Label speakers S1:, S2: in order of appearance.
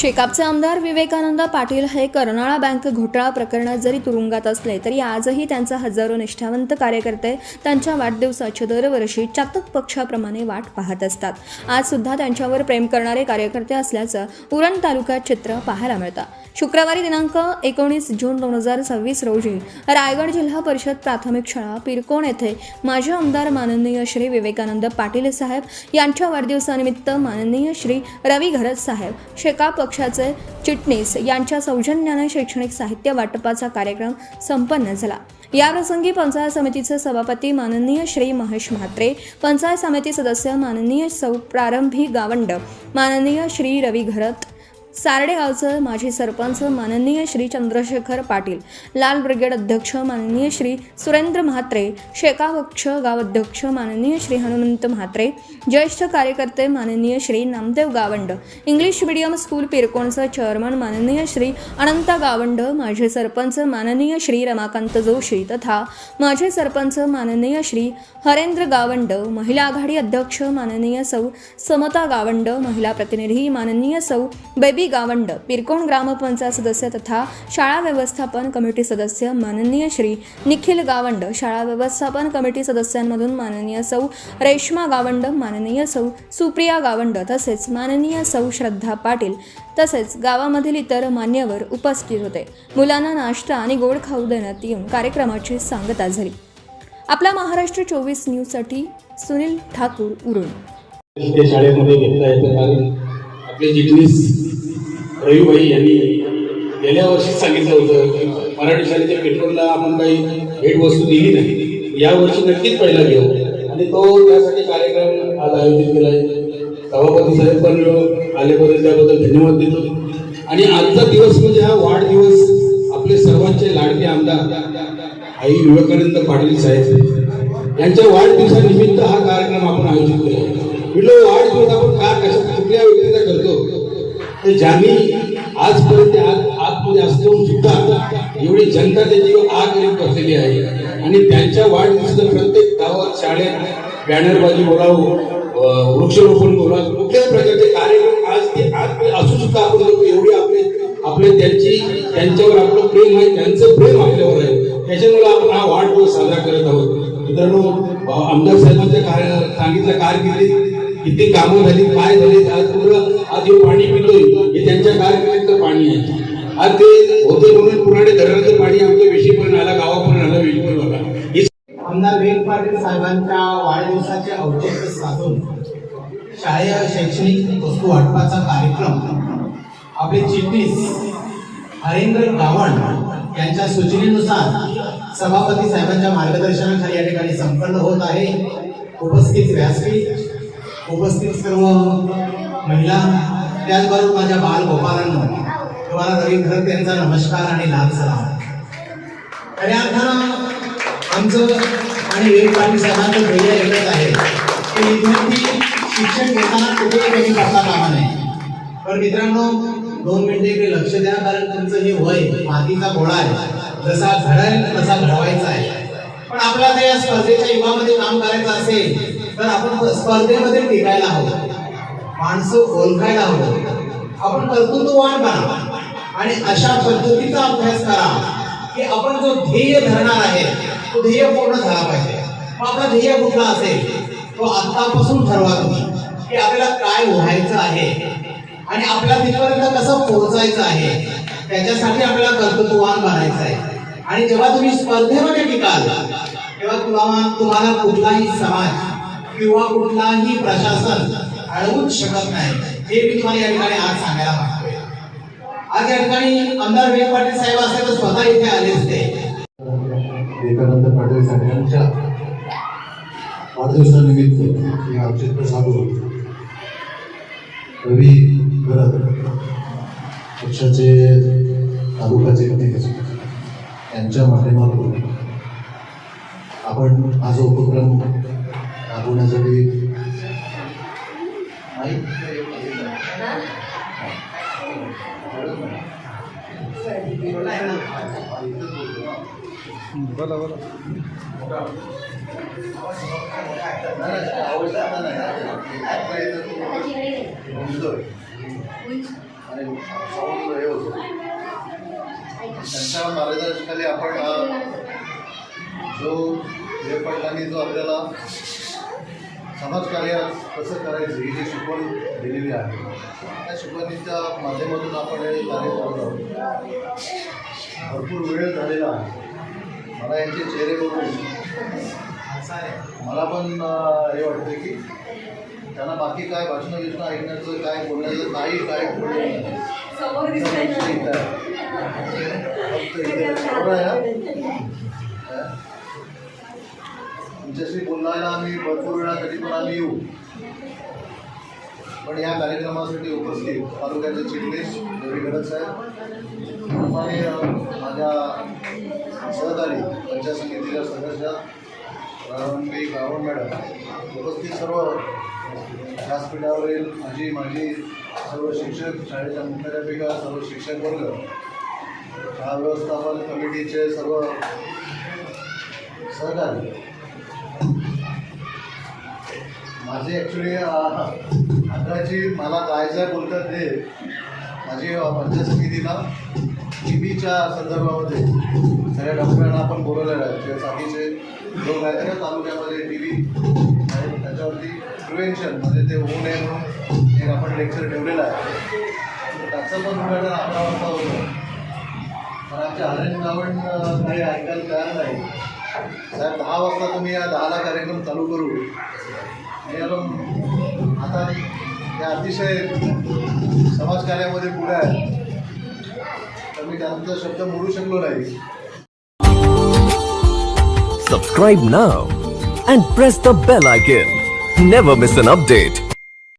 S1: शेकापचे आमदार विवेकानंद पाटील हे कर्नाळा बँक घोटाळा प्रकरणात जरी तुरुंगात असले तरी आजही त्यांचा हजारो निष्ठावंत कार्यकर्ते त्यांच्या वाढदिवसाची दरवर्षी चातक पक्षाप्रमाणे वाट पाहत असतात। आज सुद्धा त्यांच्यावर प्रेम करणारे कार्यकर्ते असल्याचं उरण तालुक्यात चित्र पाहायला मिळतं। शुक्रवारी दिनांक 19 जून 2026 रोजी रायगड जिल्हा परिषद प्राथमिक शाळा पिरकोण येथे माजी आमदार माननीय श्री विवेकानंद पाटील साहेब यांच्या वाढदिवसानिमित्त माननीय श्री रवी घरत साहेब शेकाप पक्षाचे चिटणीस यांच्या सौजन्याने शैक्षणिक साहित्य वाटपाचा कार्यक्रम संपन्न झाला। याप्रसंगी पंचायत समितीचे सभापती माननीय श्री महेश म्हात्रे, पंचायत समिती सदस्य माननीय सौ प्रारंभी गावंड, माननीय श्री रवी घरत, सारडे गावचे माजी सरपंच माननीय श्री चंद्रशेखर पाटील, लाल ब्रिगेड अध्यक्ष माननीय श्री सुरेंद्र म्हात्रे, शेकाप पक्ष गाव अध्यक्ष माननीय श्री हनुमंत म्हात्रे, ज्येष्ठ कार्यकर्ते माननीय Shri Namdev Gawand, English medium school पिरकोणचे चेअरमन माननीय श्री अनंत गावंड, माजी सरपंच माननीय श्री रमाकांत जोशी तथा माजी सरपंच माननीय श्री हरेंद्र गावंड, महिला आघाडी अध्यक्ष माननीय सौ समता गावंड, महिला प्रतिनिधी माननीय सौ बेबी गावंड, पिरकोण ग्रामपंचायत सदस्य तथा शाळा व्यवस्थापन कमिटी सदस्य माननीय श्री निखिल गावंड, शाळा व्यवस्थापन कमिटी सदस्यांमधून माननीय सौ रेश्मा गावंड, माननीय सौ सुप्रिया गावंड तसेच माननीय सौ श्रद्धा पाटील तसेच गावामधील इतर मान्यवर उपस्थित होते। मुलांना नाश्ता आणि गोड खाऊ देण्यात येऊन कार्यक्रमाची सांगता झाली। आपला महाराष्ट्र 24 न्यूजसाठी सुनील ठाकूर, उरण।
S2: शाळेमध्ये घेतला येतं कारण आपले जिग्नीस रविभाई यांनी गेल्या वर्षी सांगितलं होतं की मराठी शाळेच्या पेट्रोलला आपण काही भेटवस्तू दिली नाही, यावर्षी नक्कीच पहिला घेऊ आणि तो त्यासाठी कार्यक्रम आज आयोजित केला आहे। सभापती साहेब पण आल्याबद्दल त्याबद्दल धन्यवाद देतो। आणि आजचा दिवस म्हणजे हा वाढदिवस आपले सर्वांचे लाडके आमदार आई विवेकानंद पाटील साहेब यांच्या वाढदिवसानिमित्त हा कार्यक्रम आपण आयोजित केला आहे। वाढदिवस आपण का कशा कुठल्या व्यक्तीचा करतो तर ज्यांनी आजपर्यंत आतमध्ये असतो सुद्धा एवढी जनता त्याची आग बसलेली आहे आणि त्यांच्या वाढदिवसाचं प्रत्येक गावात शाळेत बॅनरबाजी बोलावं, वृक्षारोपण बोलावं, कुठल्याही प्रकारचे कार्यक्रम आज ते असू सुद्धा आपण लोक एवढी आपले त्यांच्यावर आपलं प्रेम आहे, त्यांचं प्रेम आपल्यावर आहे, त्याच्यामुळे आपण हा वाढदिवस साजरा करत आहोत। मित्रांनो, आमदार साहेबांच्या सांगितलं कारकिर्दीत किती कामं झाली, काय झाले, आज हे पाणी पितोय हे त्यांच्या कारकिर्दीचं पाणी आहे। आज ते होते म्हणून पुराणे धरणाचं पाणी आमच्या विषयीपर्यंत आला, गावापर्यंत आला, विषयीपर्यंत आला।
S3: आमदार विवेक पाटील साहेबांच्या वाढदिवसाचे औचित्य साधून शालेय शैक्षणिक वस्तू वाटपाचा कार्यक्रम आपले चिटणीस हरेंद्र गावंड यांच्या सूचनेनुसार सभापती साहेबांच्या मार्गदर्शनाखाली या ठिकाणी संपन्न होत आहे। उपस्थित व्यासपीठ, उपस्थित सर्व महिला, त्याचबरोबर माझ्या बाल गोपालांनो, तुम्हाला रवी घरत यांचा नमस्कार आणि लाल सलाम। खऱ्या अर्थानं आमचं आणि विवेक पाटील साहेबांचं ध्येय एकच आहे की विद्यार्थी शिक्षण घेताना कुठेही कमी करता कामा नये। पण मित्रांनो, 2 मिनिटे इकडे लक्ष द्या, कारण तुमचं हे वय मातीचा गोळा आहे, जसा घडेल तसा घडवायचा आहे। पण आपल्याला या स्पर्धेच्या युगामध्ये काम करायचं असेल तर आपण स्पर्धेमध्ये टिकायला हवं, माणसं ओळखायला हवं, आपण कर्तृत्ववान बना आणि अशा पद्धतीचा अभ्यास करा की आपण जो ध्येय धरणार आहे तो ध्येय पूर्ण झाला पाहिजे। आपला ध्येय कुठला असेल तो आतापासून ठरवा तुम्ही की आपल्याला काय व्हायचं आहे आणि आपल्या तिथपर्यंत कसं पोहोचायचं आहे, त्याच्यासाठी आपल्याला कर्तृत्ववान बनायचं आहे। आणि जेव्हा तुम्ही स्पर्धेमध्ये टिकाल तेव्हा तुम्हाला कुठलाही समाज किंवा कुठलाही प्रशासन अडवूच शकत नाही, हे मी तुम्हाला या ठिकाणी आज सांगायला मागतोय। आज या ठिकाणी आमदार विवेक पाटील साहेब असे तर स्वतः इथे आले असते।
S4: विवेकानंद पाटील साहेबांच्या वाढदिवसानिमित्त हे औचित्य साधून रवी घरत पक्षाचे तालुकाचे अध्यक्ष यांच्या माध्यमातून आपण हा जो उपक्रम राबवण्यासाठी आणि साऊंड हे होतं. त्यांच्या मार्गदर्शनाखाली आपण जो देवपाटलांनी जो आपल्याला समाजकार्य कसं करायचं ही जी शिकवण दिलेली आहे त्या शिकवणीच्या माध्यमातून आपण हे कार्य करत आहोत. भरपूर वेळ झालेला आहे. मला यांचे चेहरे बघून मला पण हे वाटतं की त्यांना बाकी काय भाषणं बिषणं ऐकण्याचं काय बोलण्याचं काही काय बोललेलं नाही. फक्त इथे बरोबर आहे ना? तुमच्याशी बोलायला आम्ही भरपूर वेळासाठी पण आम्ही येऊ. पण या कार्यक्रमासाठी उपस्थित तालुक्याचे चिटणीस रवी गडद साहेब आणि माझ्या सहकारी पंचायत समितीच्या सदस्य रावणबी गावण मॅडम उपस्थित सर्व व्यासपीठावरील माझी सर्व शिक्षक, शाळेच्या मुख्याध्यापिका, सर्व शिक्षक वर्ग, शाळा व्यवस्थापन कमिटीचे सर्व सहकारी. माझे ॲक्च्युली आग्रहाची मला जायचं बोलतात ते माझी पंचायत समितीला TBच्या संदर्भामध्ये सगळ्या डॉक्टरांना आपण बोलवलेलं आहे. जे साथीचे लोक आहेत ना तालुक्यामध्ये TB आणि त्याच्यावरती प्रिव्हेन्शन म्हणजे ते होऊ नये म्हणून एक आपण लेक्चर ठेवलेलं आहे. तर त्याचं पण उद्घाटन 11 वाजता होतं. पण आमच्या हरेन गावण काही ऐकायला तयार नाही. साहेब 10 वाजता तुम्ही या 10ला कार्यक्रम चालू करू. आता त्या अतिशय समाजकार्यामध्ये पुढे आहे तर मी त्यांचा शब्द मोडू शकलो नाही.
S5: Subscribe now and press the bell icon. Never miss an update.